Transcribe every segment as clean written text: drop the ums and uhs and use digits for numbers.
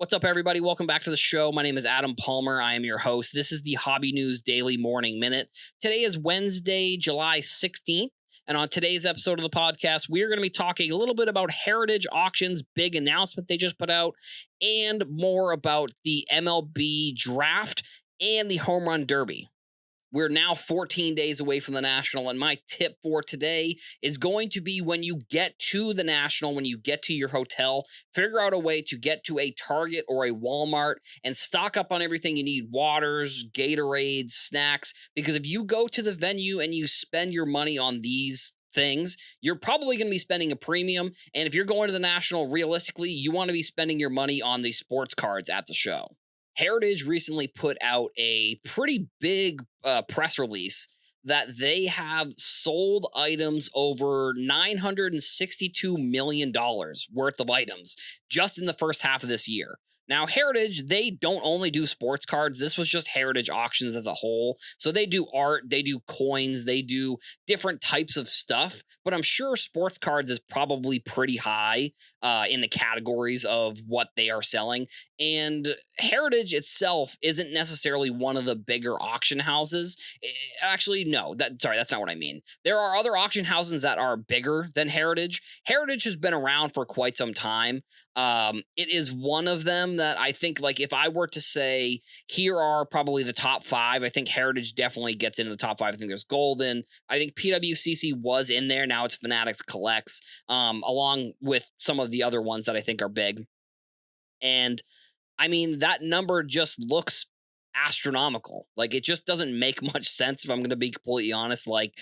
What's up, everybody? Welcome back to the show. My name is Adam Palmer. I am your host. This is the Hobby News Daily Morning Minute. Today is Wednesday, July 16th. And on today's episode of the podcast, we are going to be talking a little bit about Heritage Auction's big announcement they just put out, and more about the MLB draft and the Home Run Derby. We're now 14 days away from the National, and my tip for today is going to be when you get to the National, when you get to your hotel, figure out a way to get to a Target or a Walmart and stock up on everything you need: waters, Gatorades, snacks. Because if you go to the venue and you spend your money on these things, you're probably going to be spending a premium. And if you're going to the National, realistically, you want to be spending your money on the sports cards at the show. Heritage recently put out a pretty big press release that they have sold items over $962 million worth of items just in the first half of this year. Now, Heritage, they don't only do sports cards. This was just Heritage Auctions as a whole. So they do art, they do coins, they do different types of stuff. But I'm sure sports cards is probably pretty high in the categories of what they are selling. And Heritage itself isn't necessarily one of the bigger auction houses. Actually, no, that's not what I mean. There are other auction houses that are bigger than Heritage. Heritage has been around for quite some time. It is one of them that I think, like, if I were to say, here are probably the top five, I think Heritage definitely gets into the top five. I think there's Golden. I think PWCC was in there. Now it's Fanatics Collects, along with some of the other ones that I think are big. And I mean, that number just looks astronomical. Like, it just doesn't make much sense, if I'm going to be completely honest. Like,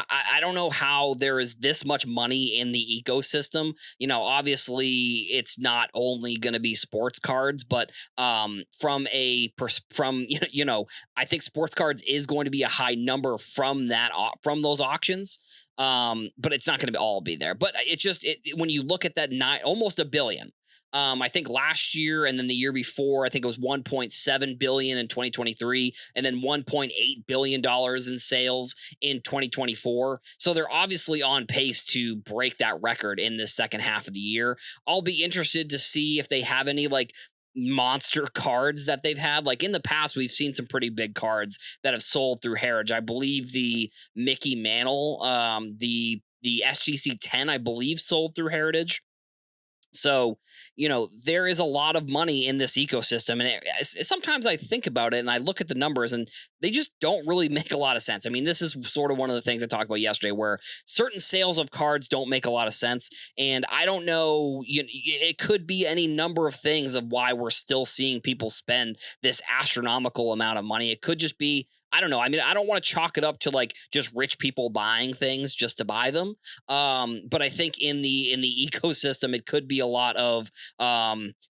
I don't know how there is this much money in the ecosystem. You know, obviously it's not only going to be sports cards, but from I think sports cards is going to be a high number from those auctions. But it's not going to all be there. But when you look at that, almost a billion. I think last year and then the year before, I think it was 1.7 billion in 2023, and then 1.8 billion dollars in sales in 2024. So they're obviously on pace to break that record in this second half of the year. I'll be interested to see if they have any like monster cards that they've had. Like, in the past, we've seen some pretty big cards that have sold through Heritage. I believe the Mickey Mantle, the SGC 10, I believe, sold through Heritage. So, there is a lot of money in this ecosystem. And sometimes I think about it and I look at the numbers and they just don't really make a lot of sense. I mean, this is sort of one of the things I talked about yesterday, where certain sales of cards don't make a lot of sense. And I don't know, it could be any number of things of why we're still seeing people spend this astronomical amount of money. It could just be, I don't know. I mean, I don't want to chalk it up to like just rich people buying things just to buy them. But I think in the ecosystem, it could be a lot of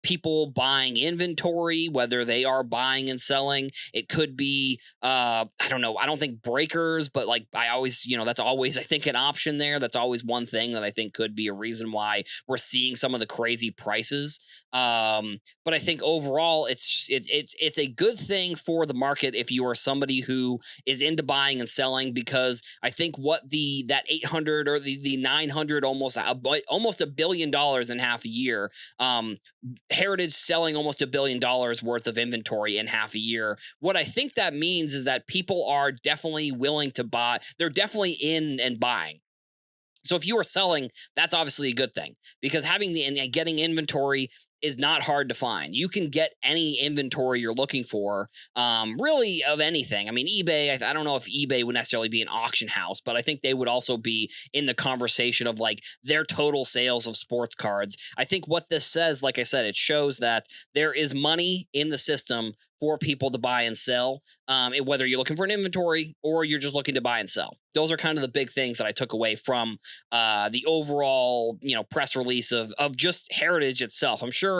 people buying inventory, whether they are buying and selling. It could be, I don't know. I don't think breakers, but like I always, that's always, I think, an option there. That's always one thing that I think could be a reason why we're seeing some of the crazy prices. But I think overall, it's a good thing for the market if you are somebody who is into buying and selling, because I think that 800 or the 900, almost $1 billion in half a year. Heritage selling almost $1 billion worth of inventory in half a year. What I think that means is that people are definitely willing to buy. They're definitely in and buying. So if you are selling, that's obviously a good thing, because getting inventory is not hard to find. You can get any inventory you're looking for, really, of anything. I mean, eBay, I don't know if eBay would necessarily be an auction house, but I think they would also be in the conversation of like their total sales of sports cards. I think what this says, like I said, it shows that there is money in the system for people to buy and sell, whether you're looking for an inventory or you're just looking to buy and sell. Those are kind of the big things that I took away from the overall, press release of just Heritage itself. I'm sure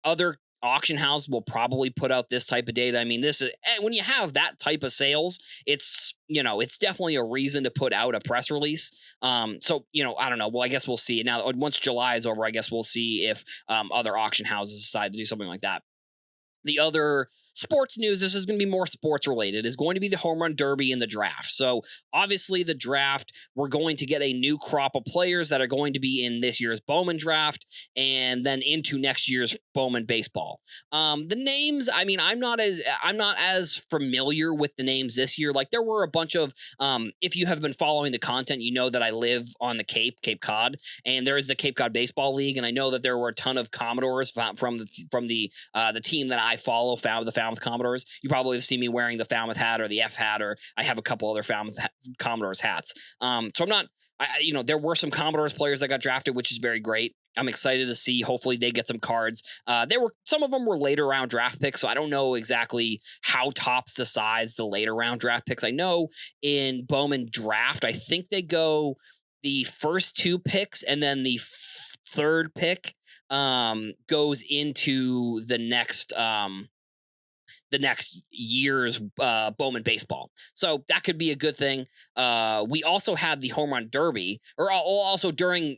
other auction houses will probably put out this type of data. I mean, when you have that type of sales, it's definitely a reason to put out a press release. So, I don't know. Well, I guess we'll see. Now, once July is over, I guess we'll see if other auction houses decide to do something like that. The other sports news, this is going to be more sports related, is going to be the home run derby and the draft. So, obviously, the draft, we're going to get a new crop of players that are going to be in this year's Bowman draft and then into next year's Bowman baseball. The names, I mean, I'm not as familiar with the names this year. Like there were a bunch of if you have been following the content, you know that I live on the Cape Cod, and there is the Cape Cod Baseball League, and I know that there were a ton of Commodores from the team that I follow, the Falmouth Commodores. You probably have seen me wearing the Falmouth hat or the F hat, or I have a couple other Commodores hats. So I'm not. There were some Commodores players that got drafted, which is very great. I'm excited to see. Hopefully, they get some cards. Some of them were later round draft picks, so I don't know exactly how tops decides the later round draft picks. I know in Bowman draft, I think they go the first two picks, and then the third pick goes into the next year's Bowman baseball. So that could be a good thing. We also had the home run derby, or also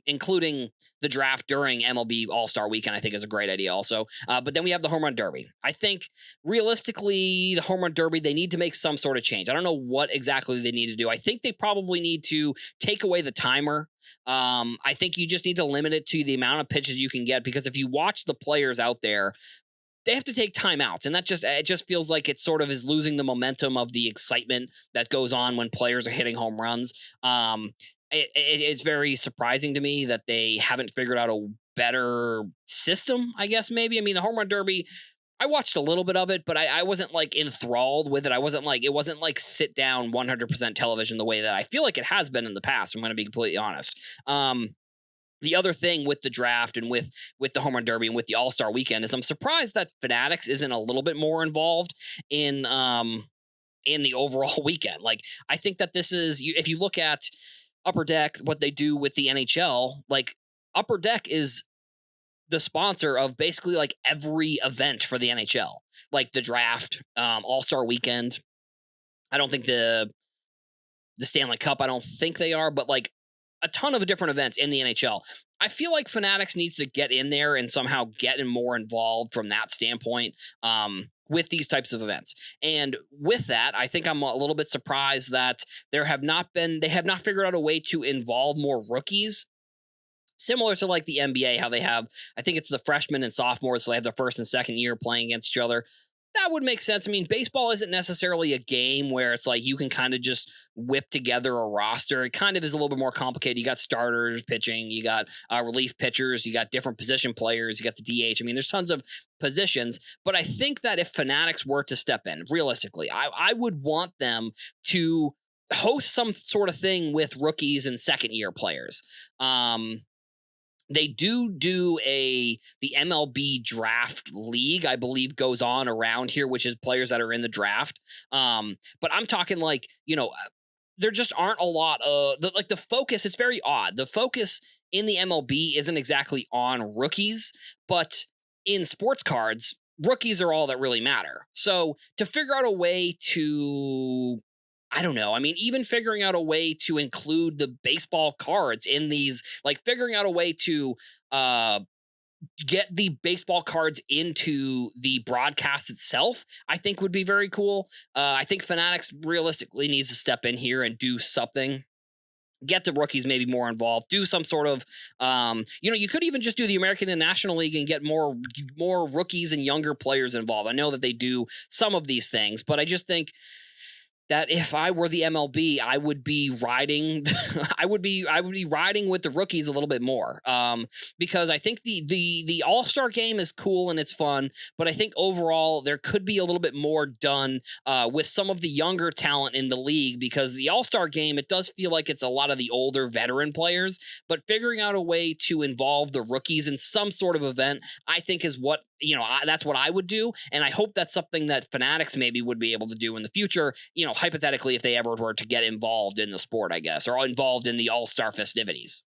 including the draft during MLB All Star Weekend. I think is a great idea also. But then we have the home run derby. I think realistically, the home run derby, they need to make some sort of change. I don't know what exactly they need to do. I think they probably need to take away the timer. I think you just need to limit it to the amount of pitches you can get, because if you watch the players out there, they have to take timeouts, and it just feels like it sort of is losing the momentum of the excitement that goes on when players are hitting home runs. It's very surprising to me that they haven't figured out a better system, I guess. Maybe, I mean, the home run derby, I watched a little bit of it, but I wasn't like enthralled with it. It wasn't like sit down 100% television the way that I feel like it has been in the past. I'm going to be completely honest. The other thing with the draft and with the home run derby and with the All-Star weekend is I'm surprised that Fanatics isn't a little bit more involved in the overall weekend. Like, I think that this is, if you look at Upper Deck, what they do with the NHL, like Upper Deck is the sponsor of basically like every event for the NHL, like the draft, All-Star weekend. I don't think the Stanley Cup, I don't think they are, but like a ton of different events in the NHL. I feel like Fanatics needs to get in there and somehow get more involved from that standpoint with these types of events. And with that, I think I'm a little bit surprised that they have not figured out a way to involve more rookies. Similar to like the NBA, how they have, I think it's the freshmen and sophomores, so they have the first and second year playing against each other. That would make sense. I mean, baseball isn't necessarily a game where it's like you can kind of just whip together a roster. It kind of is a little bit more complicated. You got starters pitching, you got relief pitchers, you got different position players, you got the DH. I mean, there's tons of positions. But I think that if Fanatics were to step in, realistically, I would want them to host some sort of thing with rookies and second year players. They do the MLB draft league, I believe, goes on around here, which is players that are in the draft. But I'm talking like, there just aren't a lot of the focus. It's very odd. The focus in the MLB isn't exactly on rookies, but in sports cards, rookies are all that really matter. So to figure out a way to, I don't know. I mean, even figuring out a way to include the baseball cards in these, like figuring out a way to get the baseball cards into the broadcast itself, I think would be very cool. I think Fanatics realistically needs to step in here and do something. Get the rookies maybe more involved. Do some sort of, you could even just do the American and National League and get more rookies and younger players involved. I know that they do some of these things, but I just think that if I were the MLB, I would be riding, I would be riding with the rookies a little bit more, because I think the All-Star game is cool and it's fun, but I think overall there could be a little bit more done with some of the younger talent in the league, because the All-Star game, it does feel like it's a lot of the older veteran players, but figuring out a way to involve the rookies in some sort of event, I think is what, that's what I would do, and I hope that's something that Fanatics maybe would be able to do in the future, hypothetically, if they ever were to get involved in the sport, I guess, or involved in the All-Star festivities.